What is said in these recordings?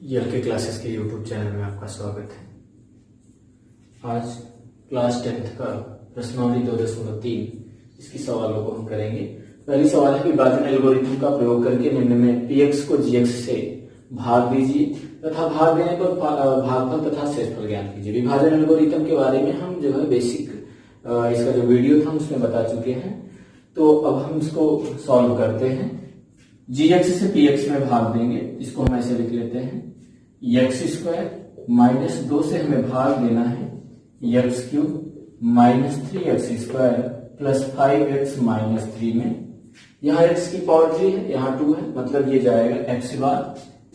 ईएलके classes के YouTube channel में आपका स्वागत है। आज क्लास 10th का प्रश्नावली 2.3 इसकी सवालों को हम करेंगे। पहली सवाल है विभाजन एल्गोरिथम का प्रयोग करके निम्न में px को gx से भाग दीजिए तथा भाग देने पर भागफल तथा शेषफल ज्ञात कीजिए। विभाजन एल्गोरिथम के बारे में हम जो है बेसिक इसका जो वीडियो था उसमें बता चुके हैं, तो अब हम इसको सॉल्व करते हैं। gx से px में भाग देंगे, इसको हम ऐसे लिख लेते हैं x स्क्वायर माइनस 2 से हमें भाग देना है x cube minus 3x square plus 5x minus 3 में। यहाँ x की पावर 3 है, यहाँ 2 है, मतलब ये जाएगा x बार,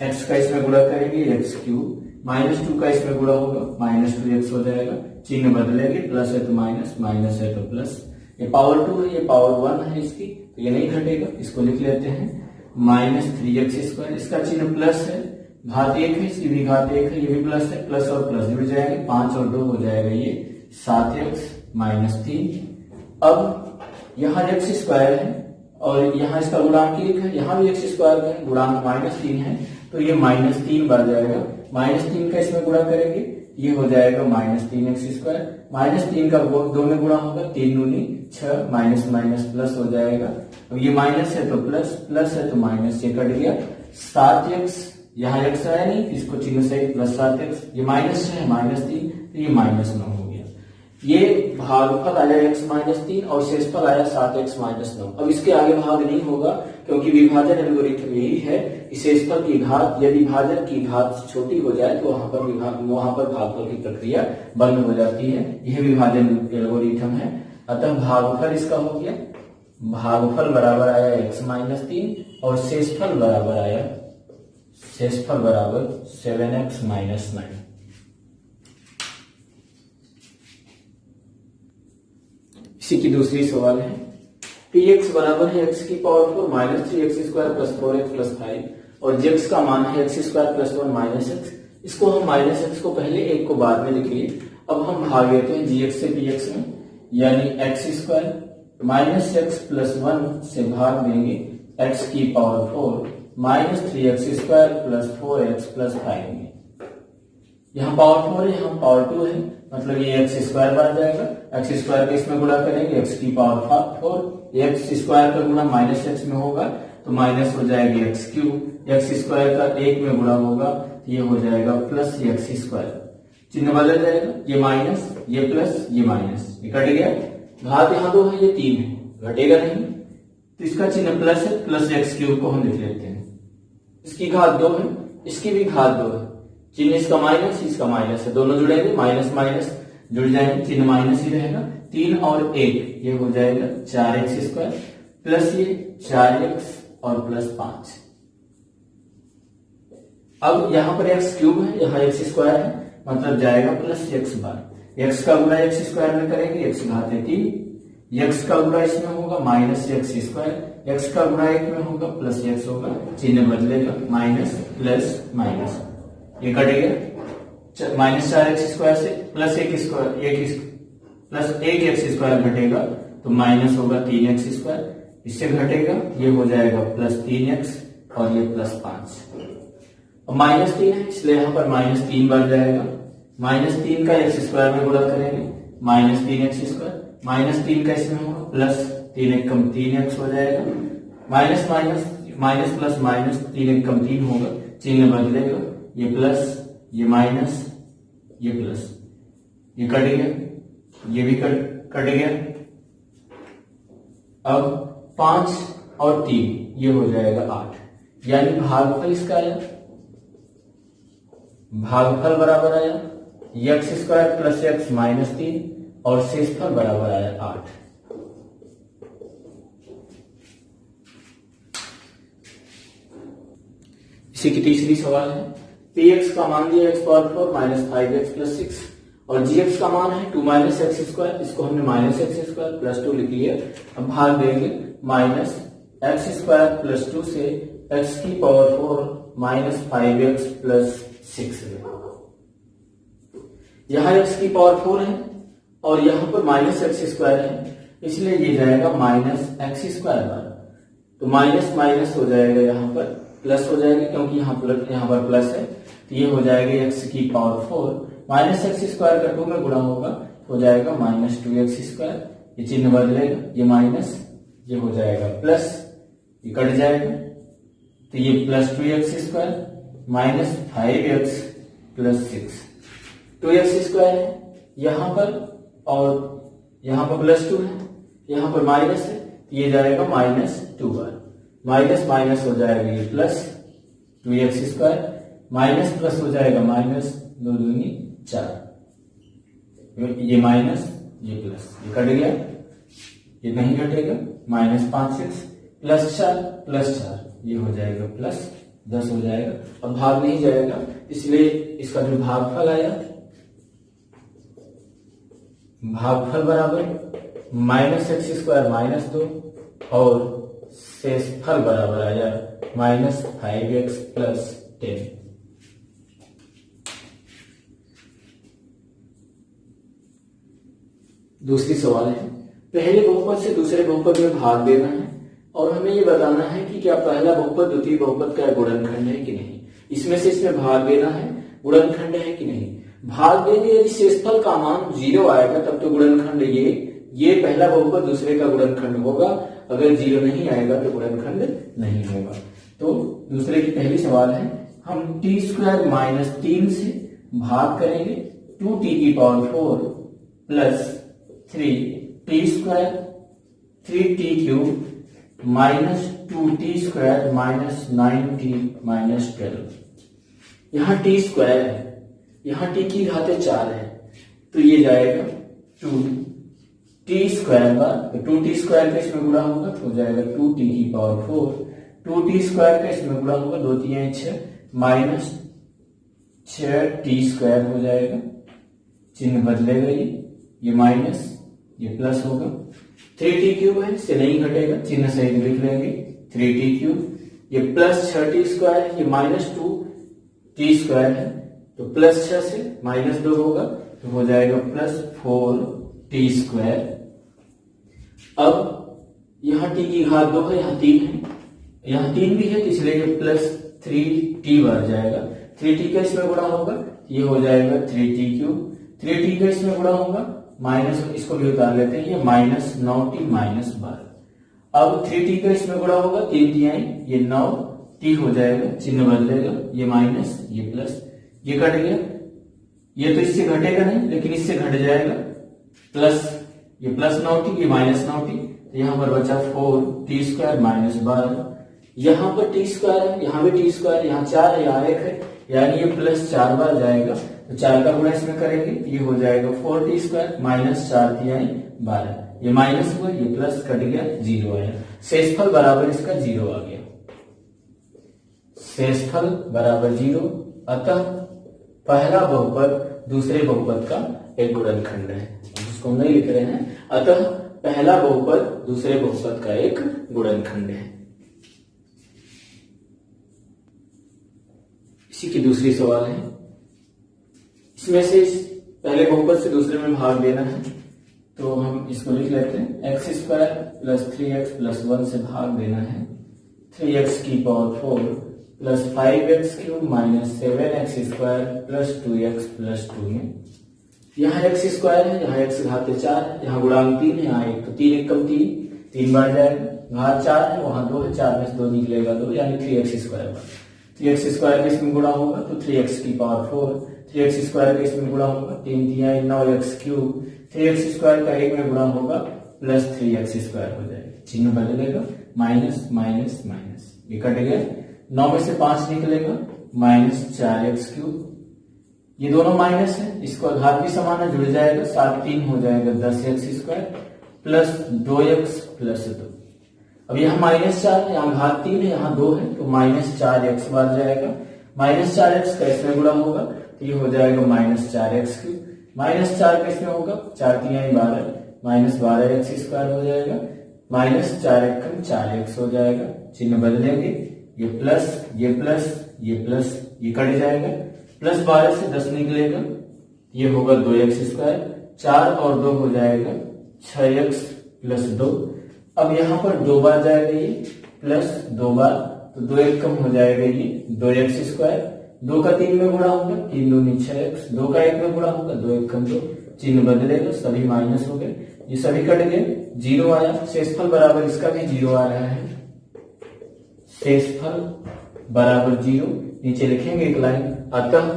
x का इसमें गुणा करेंगे x क्यूब माइनस 2 का इसमें गुणा होगा माइनस 2x हो जाएगा, चिन्ह बदलेंगे, प्लस है तो माइनस, माइनस है तो प्लस। ये पावर 2 है, ये पावर 1 है इसकी, तो ये नहीं घटेगा, इसको लिख लेते हैं माइनस 3x स्क्वायर। इसका चिन्ह प्लस है, घात 1 है, इसकी भी घात 1 है, ये भी प्लस है, प्लस और प्लस जुड़ जाएंगे, 5 और 2 हो जाएगा ये 7x माइनस 3। अब यहाँ x स्क्वायर है और यहाँ इसका गुणांक 1 है, यहाँ भी x स्क्वायर है, गुणांक माइनस 3 है, तो ये माइनस 3 बार जाएगा। माइनस 3 का इसमें गुणा करेंगे, ये हो जाएगा माइनस 3x स्क्वायर, माइनस 3 का 2 में गुणा होगा, 3 दूनी 6, माइनस माइनस प्लस हो जाएगा। अब ये माइनस है तो प्लस, प्लस है तो माइनस, ये कट गया। 7x, यहाँ x आया नहीं, इसको चिन्ह से प्लस 7x, ये माइनस है माइनस 3, तो ये माइनस 9 हो गया। ये भागफल आया x माइनस 3 और शेषफल आया 7x माइनस 9। अब इसके आगे भाग नहीं होगा क्योंकि विभाजन एल्गोरिथम यही है कि शेषफल की घात, यदि भाजक की घात छोटी हो जाए तो वहां पर भागफल की प्रक्रिया बंद हो जाती है। यह विभाजन एल्गोरिथम है। अतः भागफल इसका हो गया, भागफल बराबर आया x माइनस 3 और शेषफल बराबर 7x माइनस 9। इसी की दूसरी सवाल है px बराबर है x की power 4 minus 3x square plus 4x plus 5 और gx का मान है x square plus 1 minus x। इसको हम माइनस x को पहले, एक को बाद में लिख लिए। अब हम भाग लेते हैं gx से px में, यानी x square minus x plus 1 से भाग देंगे x की power 4 minus 3x square plus 4x plus 5 में। यहाँ पावर 4 है, यहाँ पावर 2 है, मतलब ये x स्क्वायर बन जाएगा। x स्क्वायर का इसमें गुणा करेंगे x की पावर 4, x स्क्वायर का गुणा माइनस x में होगा तो माइनस हो जाएगा x क्यूब, x स्क्वायर का 1 में गुणा होगा तो ये हो जाएगा प्लस x स्क्वायर, चिन्ह बदल जाएगा, ये माइनस, ये प्लस, ये माइनस, ये कट गया। घात यहाँ 2 है, ये 3 है, घटेगा नहीं, तो इसका चिन्ह प्लस है, प्लस x क्यूब को हम लिख लेते हैं। इसकी घात 2 है, इसकी भी घात 2 है, चिन्ह इसका माइनस, इसका माइनस है, दोनों जुड़ेंगे, माइनस माइनस जुड़ जाएंगे, चिन्ह माइनस ही रहेगा। 3 और 1 ये हो जाएगा 4x स्क्वायर प्लस ये 4x और प्लस 5। अब यहाँ पर x क्यूब है, यहाँ x स्क्वायर है, मतलब जाएगा प्लस x बार। x का गुणा x स्क्वायर में करेंगे, x घात 3, x का गुणा इसमें होगा माइनस x स्क्वायर, x का गुणा 1 में होगा प्लस x होगा, चिन्ह बदलेगा, माइनस प्लस माइनस, ये कट गया। माइनस 4x स्क्वायर से plus 1 square, plus 1x square घटेगा तो माइनस होगा 3x स्क्वायर, इससे घटेगा, ये हो जाएगा प्लस 3x और ये प्लस 5। अब माइनस 3 है, इसलिए यहाँ पर माइनस 3 बार जाएगा। माइनस 3 का x स्क्वायर में गुणा करेंगे, माइनस 3x स्क्वायर, माइनस 3 का इसमें होगा प्लस 3 एक कम 3x हो जाएगा, minus minus minus plus minus 3 एक कम 3 होगा, चिन्ह बदलेगा, ये प्लस, ये माइनस, ये प्लस, ये कट गया, ये भी कट गया। अब 5 और 3 ये हो जाएगा 8, यानी भागफल इसका आया, भागफल बराबर आया x square plus x minus 3 और शेषफल बराबर आया 8। इसी की तीसरी सवाल है px का मान दिया x power 4 minus 5x plus 6 और gx का मान है 2 माइनस x स्क्वायर, इसको हमने माइनस x स्क्वायर प्लस 2 लिख लिया। अब भाग देंगे माइनस x स्क्वायर प्लस 2 से x की पावर 4 माइनस 5x प्लस 6 है। यहाँ x की पावर 4 है और यहाँ पर माइनस x स्क्वायर है, इसलिए ये जाएगा माइनस x स्क्वायर बार, तो माइनस माइनस हो जाएगा, यहाँ पर प्लस हो जाएगा क्योंकि यहाँ पर प्लस है, तो ये हो जाएगा एक्स की पावर 4 माइनस एक्स स्क्वायर का 2 में गुणा होगा, हो जाएगा माइनस 2x स्क्वायर। ये चिन्ह बदलेगा, ये माइनस, ये हो जाएगा प्लस, ये कट जाएगा, तो ये plus 2x square minus 5x plus 6। 2x square है यहाँ पर और यहाँ पर प्लस 2 है, यहाँ पर माइनस है, तो ये जाएगा माइनस 2 बार, माइनस माइनस हो जाएगा ये plus 2x square, minus plus हो जाएगा माइनस 2 दूनी 4, ये माइनस ये प्लस, ये कट गया, ये नहीं कटेगा, माइनस 5x प्लस 4 ये हो जाएगा प्लस 10 हो जाएगा। अब भाग नहीं जाएगा, इसलिए इसका जो भागफल आया, भागफल बराबर माइनस एक्स स्क्वायर माइनस 2 और शेषफल बराबर आया माइनस 5x प्लस 10। दूसरी सवाल है, पहले बहुपद से दूसरे बहुपद में भाग देना है और हमें ये बताना है कि क्या पहला बहुपद द्वितीय बहुपद का गुणनखंड है कि नहीं। इसमें से इसमें भाग देना है, गुणनखंड है कि नहीं। भाग देंगे, यदि शेषफल का मान 0 आएगा तब तो गुणनखंड ये पहला बहुपद दूसरे का गुणनखंड होगा, अगर 0 नहीं आएगा तो गुणनखंड नहीं होगा। तो दूसरे की पहली सवाल है, हम t स्क्वायर माइनस 3 से भाग करेंगे 2t की power 4 plus 3t square 3t cube minus 2t square minus 9t minus 12। यहाँ t स्क्वायर है, यहाँ t की घाते 4 है, तो ये जाएगा 2t square bar 2t square का इसमें गुणा होगा तो हो जाएगा 2t की पावर 4, 2t स्क्वायर का इसमें गुणा होगा 2 3 6 माइनस 6t स्क्वायर हो जाएगा, चिन्ह बदलेगा, ये माइनस ये प्लस होगा, 3t क्यूब है, इससे नहीं घटेगा, चिन्ह सही लिख लेंगे 3t क्यूब, ये प्लस 6t स्क्वायर है, ये माइनस 2t स्क्वायर है, तो प्लस 6 से माइनस 2 होगा तो हो जाएगा प्लस 4t स्क्वायर। अब यहाँ t की घात 2 है, यहाँ 3 है, यहाँ 3 भी है, इसलिए ये प्लस 3t बढ़ जाएगा, 3t का इसमें गुणा होगा, ये हो जाएगा 3t क्यूब, 3t का इसमें गुणा होगा, माइनस इसको भी उतार लेते हैं, ये माइनस 9t माइनस 12। अब 3t का इसमें गुणा होगा, 3 तिहाई ये 9t हो जाएगा, चिन्ह बदलेगा, ये माइनस ये प्लस, ये कट गया, ये तो इससे घटेगा नहीं लेकिन इससे घट जाएगा, प्लस ये प्लस 9t ये माइनस 9t, तो यहाँ पर बचा 4t स्क्वायर माइनस 12। यहाँ पर t स्क्वायर है, यहाँ भी t स्क्वायर, यहाँ 4 है, यहाँ 1 है, यानी ये प्लस 4 बार जाएगा, तो 4 का गुणा इसमें करेंगे, ये हो जाएगा 4t स्क्वायर माइनस 4 तिहाई 12, ये माइनस हुआ, ये प्लस कट गया, 0 आया, शेषफल बराबर इसका 0 आ गया, शेषफल बराबर 0। अतः पहला बहुपद दूसरे बहुपद का एक गुणनखंड है, जिसको हम नहीं लिख रहे हैं, अतः पहला बहुपद दूसरे बहुपद का एक गुणनखंड है। इसी की दूसरी सवाल है, इसमें से पहले बहुपद से दूसरे में भाग देना है, तो हम इसको लिख लेते हैं, x square plus 3x plus 1 से भाग देना है 3x की power 4 plus 5x cube minus 7x square plus 2x plus 2 में। यहाँ एक्स स्क्वायर है, यहाँ x घाते 4 है, यहाँ गुणांक 3 है, यहाँ 1 तो 3 एकम 3 बार जाएगा, घात 4 है, वहां 2 है, 4 में से 2 निकलेगा 2, यानी 3x square bar, 3x square का इसमें गुणा होगा तो 3x की पावर 4, 3x स्क्वायर का इसमें गुणा होगा 3 तिहाई 9x क्यूब, 3x स्क्वायर का 1 में गुणा होगा प्लस 3x स्क्वायर हो जाएगा, चिन्ह बदलेगा, माइनस माइनस माइनस, ये कट गया, 9 में से 5 निकलेगा माइनस 4x क्यूब, ये दोनों माइनस है, इसको घात भी समान है, जुड़ जाएगा, 7 3 हो जाएगा 10x square plus 2x plus 2। अब यहाँ माइनस 4 है, यहाँ घात 3 है, यहाँ 2 है, तो माइनस 4x बार जाएगा, माइनस 4x का इसमें गुणा होगा तो ये हो जाएगा माइनस 4x क्यूब, माइनस 4 का इसमें होगा 4 तिहाई 12 माइनस 12x स्क्वायर हो जाएगा, माइनस 4 एकम 4x हो जाएगा, चिन्ह बदलेंगे, ये प्लस ये प्लस ये प्लस, ये कट जाएगा, प्लस 12 से 10 निकलेगा, ये होगा 2x स्क्वायर, 4 और 2 हो जाएगा 6x प्लस 2। अब यहाँ पर 2 बार जाएगा ये, प्लस 2 बार, तो 2 एक कम हो जाएगा ये 2x स्क्वायर, 2 का 3 में गुणा होगा, 3 दूनी 6x, 2 का 1 में गुणा होगा, 2 1 2, चिन्ह बदलेगा, सभी माइनस हो गए, ये सभी कट गए, 0 आया, शेषफल बराबर इसका भी 0 आ रहा है, शेषफल बराबर 0, नीचे लिखेंगे एक लाइन, अतः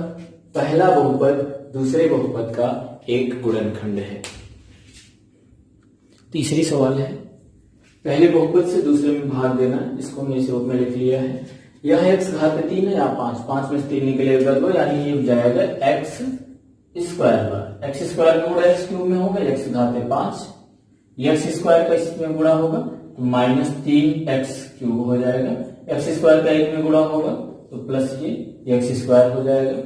पहला बहुपद दूसरे बहुपद का एक गुणनखंड है। तीसरी सवाल है, पहले बहुपद से दूसरे में भाग देना, इसको हमने इस रूप में लिख लिया है, यह x घात 3 है या 5 में से 3 निकलेगा 2, यानी ये जाएगा x square bar, x square का गुणा x क्यूब में होगा, x घात 5, x स्क्वायर का इसमें गुणा होगा तो -3x क्यूब हो जाएगा, x स्क्वायर का 1 में गुणा होगा तो प्लस ये x स्क्वायर हो जाएगा।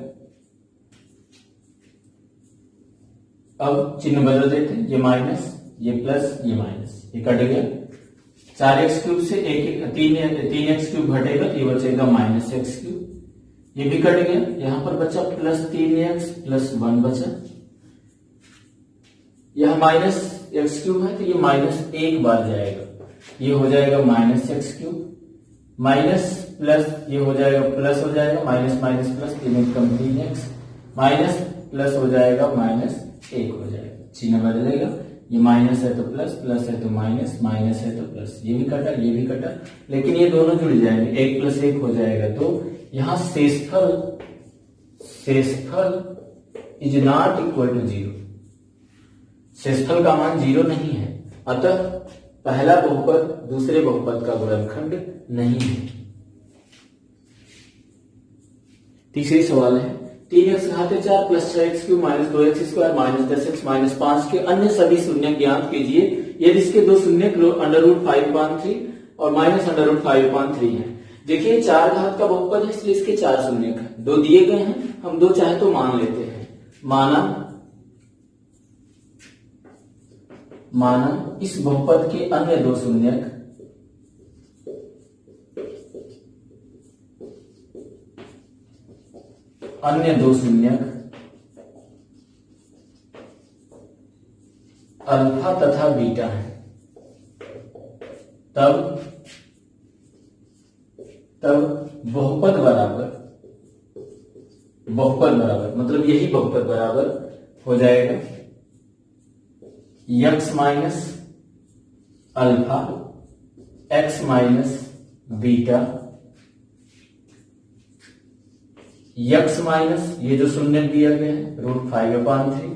अब चिन्ह बदल देते हैं, ये माइनस, ये प्लस, ये माइनस, ये कट गया, 4x क्यूब से 3x क्यूब घटेगा तो ये बचेगा -x क्यूब, ये भी कट गया, यहां पर बचा +3x + 1 बचा, यह -x क्यूब है तो ये -1 बार जाएगा, ये हो जाएगा -x क्यूब, माइनस प्लस ये हो जाएगा प्लस हो जाएगा, माइनस माइनस प्लस, 3 कम 3x, माइनस प्लस हो जाएगा -1 हो जाएगा, चिन्ह बदलेगा, ये माइनस है तो प्लस, प्लस है तो माइनस, माइनस है तो प्लस, ये भी कटा, ये भी कटा, लेकिन ये दोनों जुड़ जाएंगे, 1 + 1 हो जाएगा, तो यहां शेषफल इज नॉट इक्वल टू 0, शेषफल का मान 0 नहीं है, अतः पहला बहुपद दूसरे बहुपद का गुणनखंड नहीं है। तीसरी सवाल है, 3x घात 4 + 6x cube -2x square -10x -5 के अन्य सभी शून्य ज्ञात कीजिए यदि इसके दो शून्य √5/3 और -√5/3 है। देखिए 4 घात का बहुपद है इसलिए इसके 4 शून्य है, 2 दिए गए हैं, हम 2 चाहे तो मान लेते हैं, माना इस बहुपद के अन्य दो शून्यक अल्फा तथा बीटा है, तब बहुपद बराबर मतलब यही बहुपद बराबर हो जाएगा x minus alpha x minus beta, x minus ये जो शून्य दिया गया है √5/3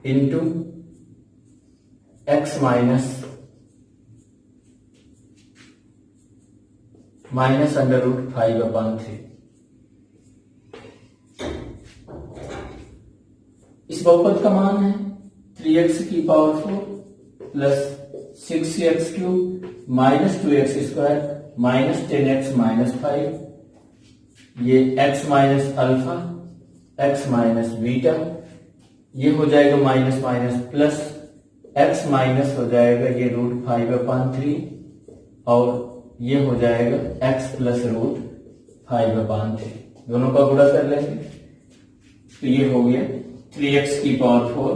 इंटू x माइनस √5/3। इस बहुपद का मान है 3x की power 4 plus 6x cube -2x square -10x -5, ये x minus alpha x minus beta, ये हो जाएगा minus minus plus, x minus हो जाएगा ये √5/3 और ये हो जाएगा x प्लस √5/3, दोनों का गुणा कर लेंगे तो ये हो गया 3x की power 4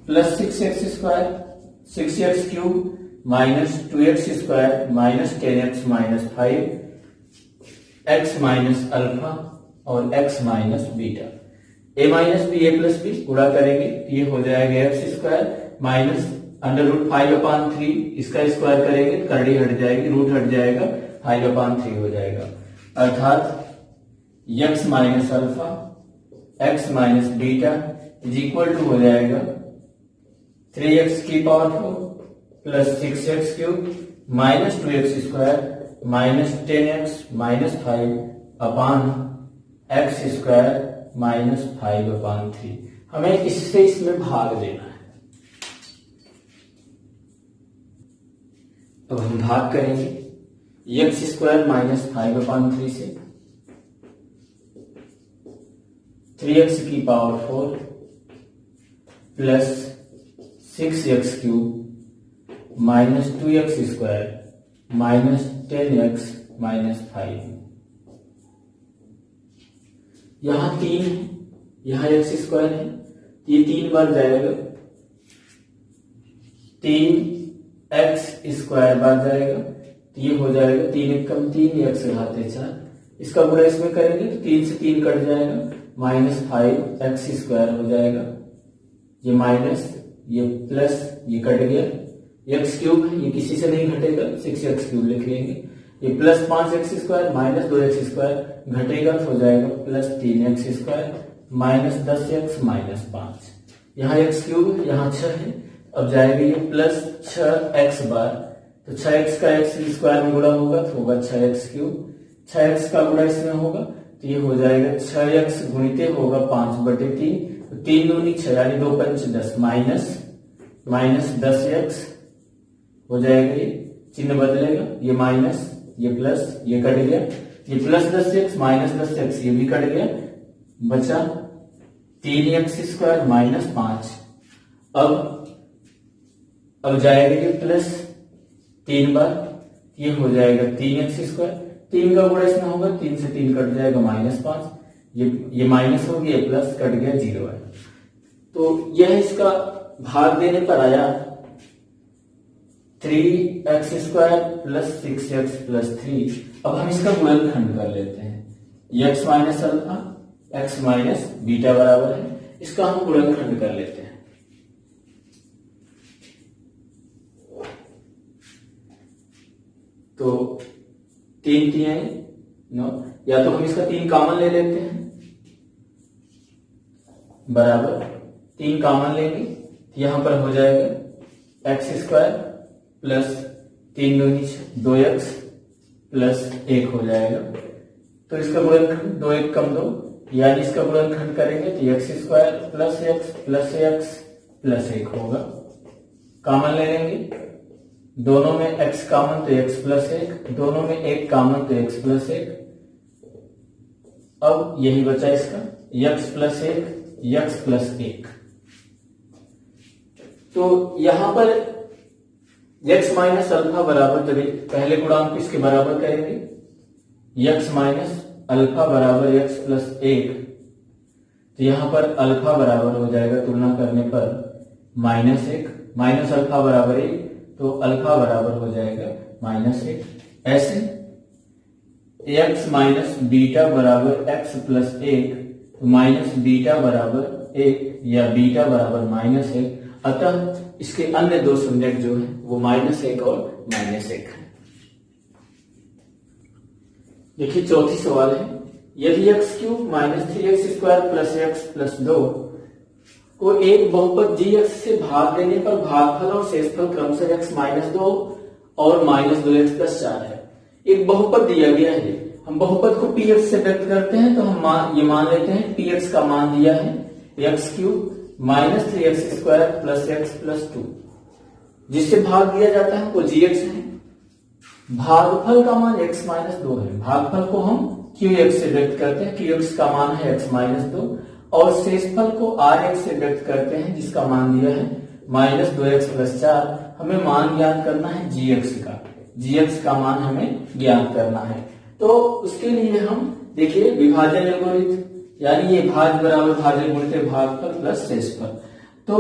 plus 6x square 6x cube -2x square -10x -5, x minus alpha और x minus beta, a minus B a plus B गुणा करेंगे ये हो जाएगा x स्क्वायर माइनस √5/3, इसका स्क्वायर करेंगे करड़ी हट जाएगी, रूट हट जाएगा, 5/3 हो जाएगा, अर्थात x minus alpha x minus beta is equal to हो जाएगा 3x की power 4 plus 6x cube -2x square -10x -5 upon x square -5/3। हमें इससे इसमें भाग देना है। अब हम भाग करेंगे x स्क्वायर -5/3 से 3x की power 4 plus 6x cube -2x square -10x -5, यहां 3 है, यहां x स्क्वायर है, ये 3 बार जाएगा, 3x स्क्वायर बार जाएगा, ये हो जाएगा 3 कम 3 x घाते 4, इसका गुणा इसमें करेंगे तो 3 से 3 कट जाएगा, -5x² हो जाएगा। ये माइनस, ये प्लस, ये कट गया, x³ है, ये किसी से नहीं घटेगा, 6x³ लिख लेंगे। ये प्लस 5x² माइनस 2x² घटेगा तो हो जाएगा plus 3x² minus 10x minus 5। यहाँ x³ यहाँ 6 है, अब जाएगा ये प्लस 6x बार, तो 6x का x² में गुणा होगा तो होगा 6x³। 6x का गुणा इसमें होगा तो ये हो जाएगा 6x गुणित होगा 5/3, तो 3 दूनी 6 यानी 2 पंच 10 माइनस 10x हो जाएगा। ये चिन्ह बदलेगा, ये माइनस, ये प्लस, ये कट गया, ये प्लस 10x माइनस 10x ये भी कट गया, बचा 3x² माइनस 5। अब जाएगा ये प्लस 3 बार, ये हो जाएगा 3x², 3 का गुणा इसमें होगा, 3 से 3 कट जाएगा -5, ये माइनस हो गया, प्लस कट गया, 0 है। तो यह इसका भाग देने पर आया 3x² प्लस 6x प्लस 3। अब हम इसका गुणनखंड कर लेते हैं। x minus alpha x minus beta बराबर है, इसका हम गुणनखंड कर लेते हैं। तो 3 3 9, या तो हम इसका 3 कॉमन ले लेते हैं, बराबर 3 कॉमन लेंगे, यहां पर हो जाएगा x² प्लस 3 दूनी 2x प्लस 1 हो जाएगा। तो इसका गुणनखंड 2 1 कम 2, यानी इसका गुणनखंड करेंगे तो x² plus x plus x plus 1 होगा। कॉमन ले लेंगे, दोनों में x कॉमन तो x प्लस 1, दोनों में 1 कॉमन तो x प्लस 1। अब यही बचा इसका x प्लस 1 x प्लस 1। तो यहां पर x माइनस अल्फा बराबर, तभी पहले गुणांक इसके बराबर करेंगे, x माइनस अल्फा बराबर x प्लस 1। तो यहां पर अल्फा बराबर हो जाएगा तुलना करने पर -1, माइनस अल्फा बराबर 1, तो अल्फा बराबर हो जाएगा -1। ऐसे x माइनस बीटा बराबर x प्लस 1, तो माइनस बीटा बराबर 1 या बीटा बराबर -1। अतः इसके अन्य दो संज्ञक जो है वो -1 और -1 है। देखिए चौथी सवाल है, यदि x³ minus 3x² plus x plus 2 को एक बहुपद gx से भाग देने पर भागफल और शेषफल क्रमशः x माइनस 2 और -2x प्लस 4 है। एक बहुपद दिया गया है, हम बहुपद को px से व्यक्त करते हैं, तो हम ये मान लेते हैं px का मान दिया है x³ minus 3x² plus x plus 2, जिससे भाग दिया जाता है वो gx है। भागफल का मान x माइनस 2 है, भागफल को हम qx से व्यक्त करते हैं, qx का मान है x माइनस 2, और शेषफल को rx से व्यक्त करते हैं, जिसका मान दिया है -2x प्लस 4। हमें मान ज्ञात करना है gx का मान हमें ज्ञात करना है। तो उसके लिए हम देखिए विभाजन एल्गोरिथम, यानी ये भाज बराबर भाजन गुणित भागफल प्लस शेषफल। तो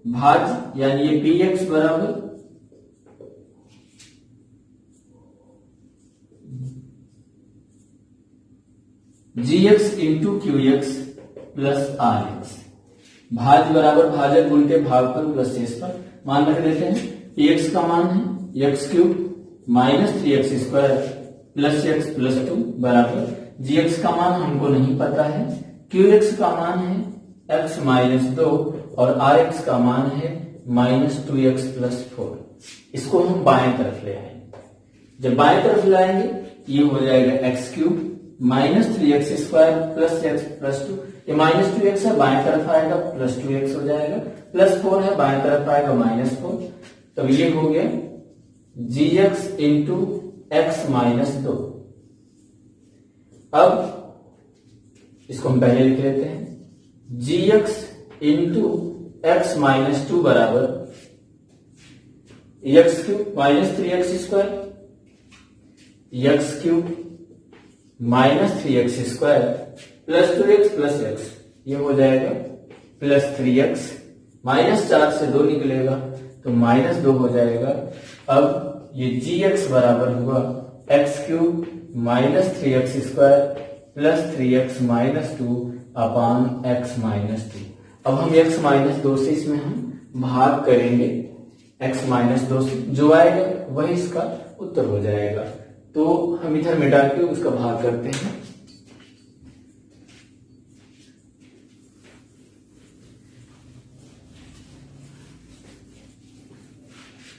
भाज यानी ये px बराबर gx into qx plus rx, भाज बराबर भाजक गुणित भागफल प्लस शेषफल। मान रख देते हैं, px का मान है x³ minus 3x² plus x plus 2 बराबर gx का मान हमको नहीं पता है, qx का मान है x माइनस 2 और rx का मान है -2x प्लस 4। इसको हम बाएं तरफ ले आएंगे। जब बाएं तरफ लाएंगे ये हो जाएगा x³ minus 3x² plus x plus 2, ये -2x है, बाएं तरफ आएगा प्लस 2x हो जाएगा, प्लस 4 है, बाएं तरफ आएगा -4। तो ये हो गया gx इंटू x माइनस 2। अब इसको हम पहले लिख लेते हैं, gx इंटू x माइनस 2 बराबर x³ minus 3x² x³ minus 3x² plus 2x plus x, ये हो जाएगा प्लस 3x, -4 से 2 निकलेगा तो -2 हो जाएगा। अब ये gx बराबर हुआ x³ minus 3x² plus 3x minus 2 अपान x माइनस 2। अब हम x माइनस 2 से इसमें हम भाग करेंगे, x माइनस 2 से जो आएगा वही इसका उत्तर हो जाएगा। तो हम इधर मिटा के उसका भाग करते हैं।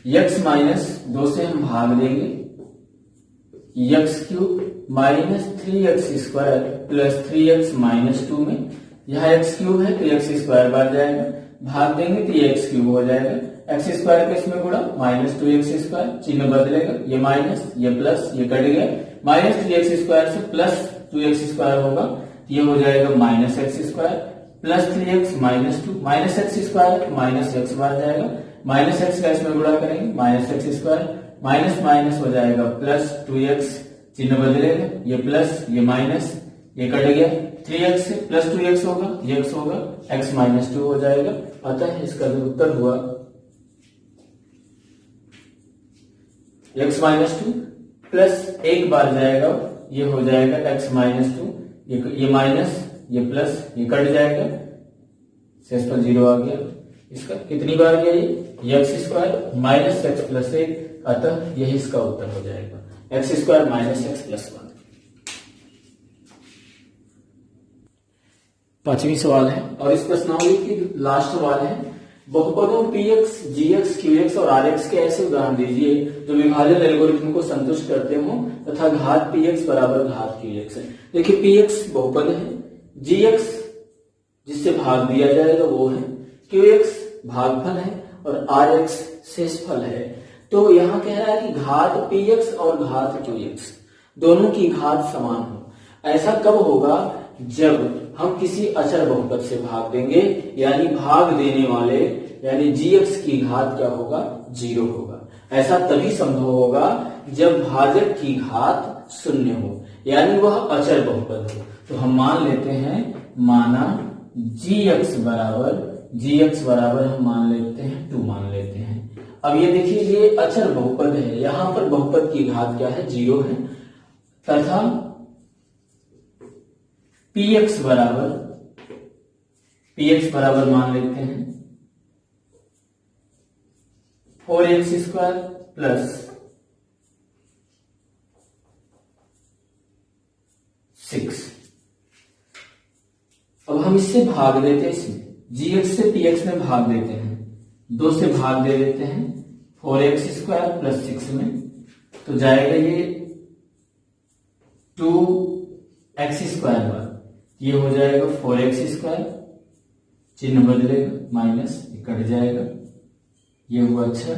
x माइनस 2 से हम भाग देंगे, x³ minus 3x² plus 3x minus 2 में यहाँ x³ है तो x² बढ़ जाएगा, भाग देंगे तो ये x³ हो जाएगा, x² का इसमें गुणा माइनस 2x², चिन्ह बदलेगा, ये माइनस ये प्लस ये कट गया, माइनस 3x² से प्लस 2x² होगा, ये हो जाएगा minus x² plus 3x minus 2, minus x² minus x बढ़ जाएगा, माइनस x का इसमें गुणा करेंगे माइनस x² माइनस माइनस हो जाएगा प्लस 2x, चिन्ह बदलेगा, ये प्लस ये माइनस ये कट गया, 3x से प्लस 2x होगा, ये x होगा, x माइनस 2 हो जाएगा। अतः इसका जो उत्तर हुआ x माइनस 2 प्लस 1 बार जाएगा, ये हो जाएगा x माइनस 2, ये माइनस ये प्लस ये कट जाएगा, शेष पर 0 आ गया। इसका कितनी बार गया ये x² माइनस x प्लस 1, अतः यही इसका उत्तर हो जाएगा x² माइनस x प्लस 1। पांचवी सवाल है और इस प्रश्नावली की लास्ट सवाल है, बहुपदों px, gx, qx और rx के ऐसे उदाहरण दीजिए जो विभाजन एल्गोरिथम को संतुष्ट करते हो तथा घात px बराबर घात qx है। देखिए px बहुपद है, gx जिससे भाग दिया जाएगा वो है, qx भागफल है और rx शेषफल है। तो यहाँ कह रहा है कि घात px और घात qx दोनों की घात समान हो। ऐसा कब होगा? जब हम किसी अचर बहुपद से भाग देंगे, यानी भाग देने वाले यानी gx की घात क्या होगा? 0 होगा। ऐसा तभी संभव होगा जब भाजक की घात 0 हो, यानी वह अचर बहुपद हो। तो हम मान लेते हैं, माना gx बराबर हम मान लेते हैं 2 मान लेते हैं। अब ये देखिए ये अचर बहुपद है, यहां पर बहुपद की घात क्या है? 0 है, तथा px बराबर मान लेते हैं 4x² प्लस 6। अब हम इससे भाग देते हैं, इसमें gx से px में भाग देते हैं, 2 से भाग दे देते हैं 4x² प्लस 6 में, तो जाएगा ये 2x² बार, ये हो जाएगा 4x², चिन्ह बदलेगा माइनस ये कट जाएगा, ये हुआ 6।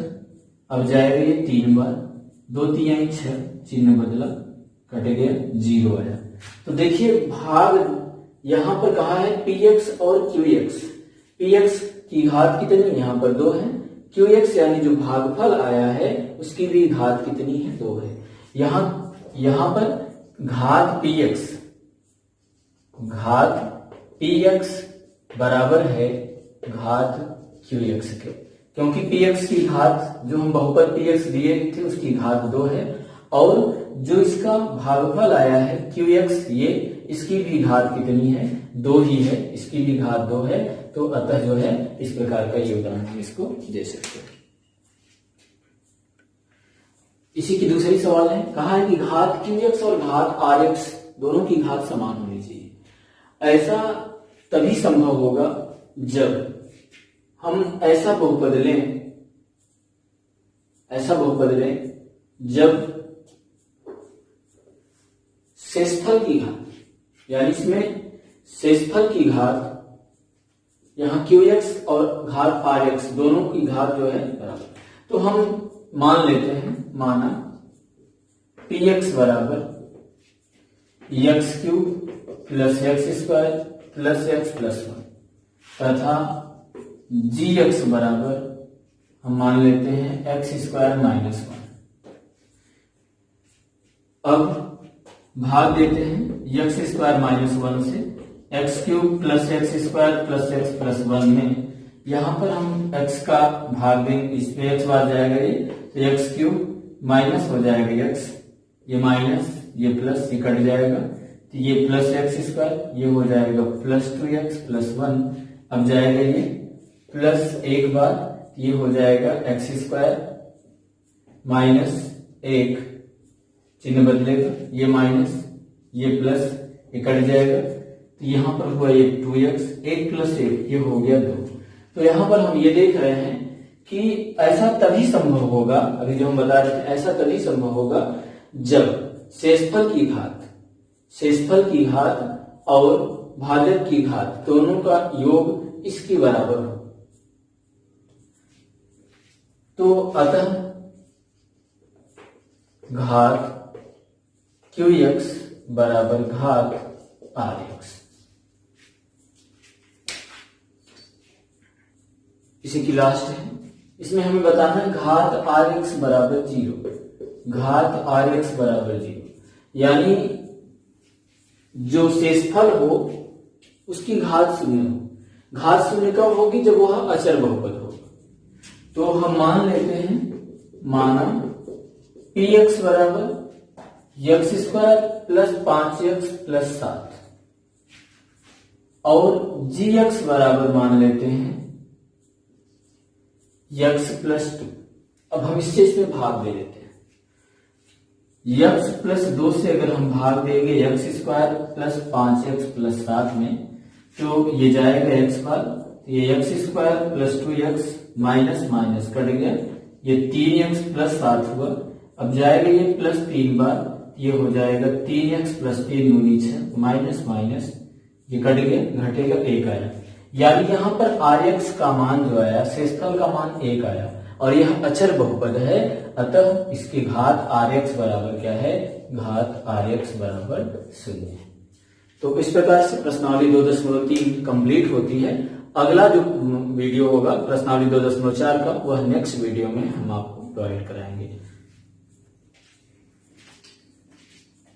अब जाएगा ये 3 बार, 2 3 6, चिन्ह बदला कट गया, 0 आया। तो देखिए भाग यहां पर कहा है px और qx, px की घात कितनी? यहां पर 2 है, qx यानी जो भागफल आया है उसकी भी घात कितनी है? 2 है। यहां पर घात px बराबर है घात qx के, क्योंकि px की घात जो हम बहुपद px दिए थे उसकी घात 2 है, और जो इसका भागफल आया है qx, ये इसकी भी घात कितनी है? 2 ही है, इसकी भी घात 2 है। तो अतः जो है इस प्रकार का ये उदाहरण हम इसको दे सकते हैं। इसी की दूसरी सवाल है, कहा है कि घात qx और घात rx दोनों की घात समान होनी चाहिए। ऐसा तभी संभव होगा जब हम ऐसा बहुपद लें जब शेषफल की घात, यानी इसमें शेषफल की घात यहाँ qx और घात rx दोनों की घात जो है बराबर। तो हम मान लेते हैं, माना px बराबर x³ plus x² plus x plus 1, तथा gx बराबर हम मान लेते हैं x² माइनस 1। अब भाग देते हैं x² माइनस 1 से, x³ plus x² plus x plus 1 में, यहां पर हम x का भाग देंगे, इसमें x बार जाएगा, ये तो x³ माइनस हो जाएगा x, ये माइनस ये प्लस ये कट जाएगा, तो ये प्लस एक्स स्क्वायर, ये हो जाएगा प्लस 2x प्लस 1। अब जाएगा ये प्लस एक बार, ये हो जाएगा एक्स स्क्वायर माइनस 1, चिन्ह बदलेगा, ये माइनस ये प्लस ये कट जाएगा, तो यहां पर हुआ ये 2x, 1 प्लस 1 ये हो गया 2। तो यहां पर हम ये देख रहे हैं कि ऐसा तभी संभव होगा, अभी जो हम बता रहे थे, ऐसा तभी संभव होगा जब शेषफल की घात और भाजक की घात दोनों का योग इसके बराबर हो। तो अतः घात qx बराबर घात rx। इसी की लास्ट है, इसमें हमें बताना है घात rx बराबर 0, घात rx बराबर 0, यानी जो शेषफल हो उसकी घात शून्य हो। घात शून्य कब होगी? जब वह अचर बहुपद होगा। तो हम मान लेते हैं, माना px बराबर x square plus 5x plus 7 और gx बराबर मान लेते हैं x प्लस 2। अब हम इस चीज में भाग दे देते हैं, x प्लस 2 से अगर हम भाग देंगे x square plus 5x plus 7 में, तो ये जाएगा x बार, ये x square plus 2x minus minus cut गया, ये 3x प्लस 7 हुआ। अब जाएगा ये प्लस 3 बार, ये हो जाएगा 3x प्लस 3 दूनी 6 माइनस माइनस ये कट गया, घटेगा 1 आया। यानी यहाँ पर rx का मान जो आया, शेषफल का मान 1 आया और यह अचर बहुपद है, अतः इसकी घात rx बराबर क्या है? घात rx बराबर 0 है। तो इस प्रकार से प्रश्नावली 2.3 कंप्लीट होती है। अगला जो वीडियो होगा प्रश्नावली 2.4 का, वह नेक्स्ट वीडियो में हम आपको प्रोवाइड कराएंगे।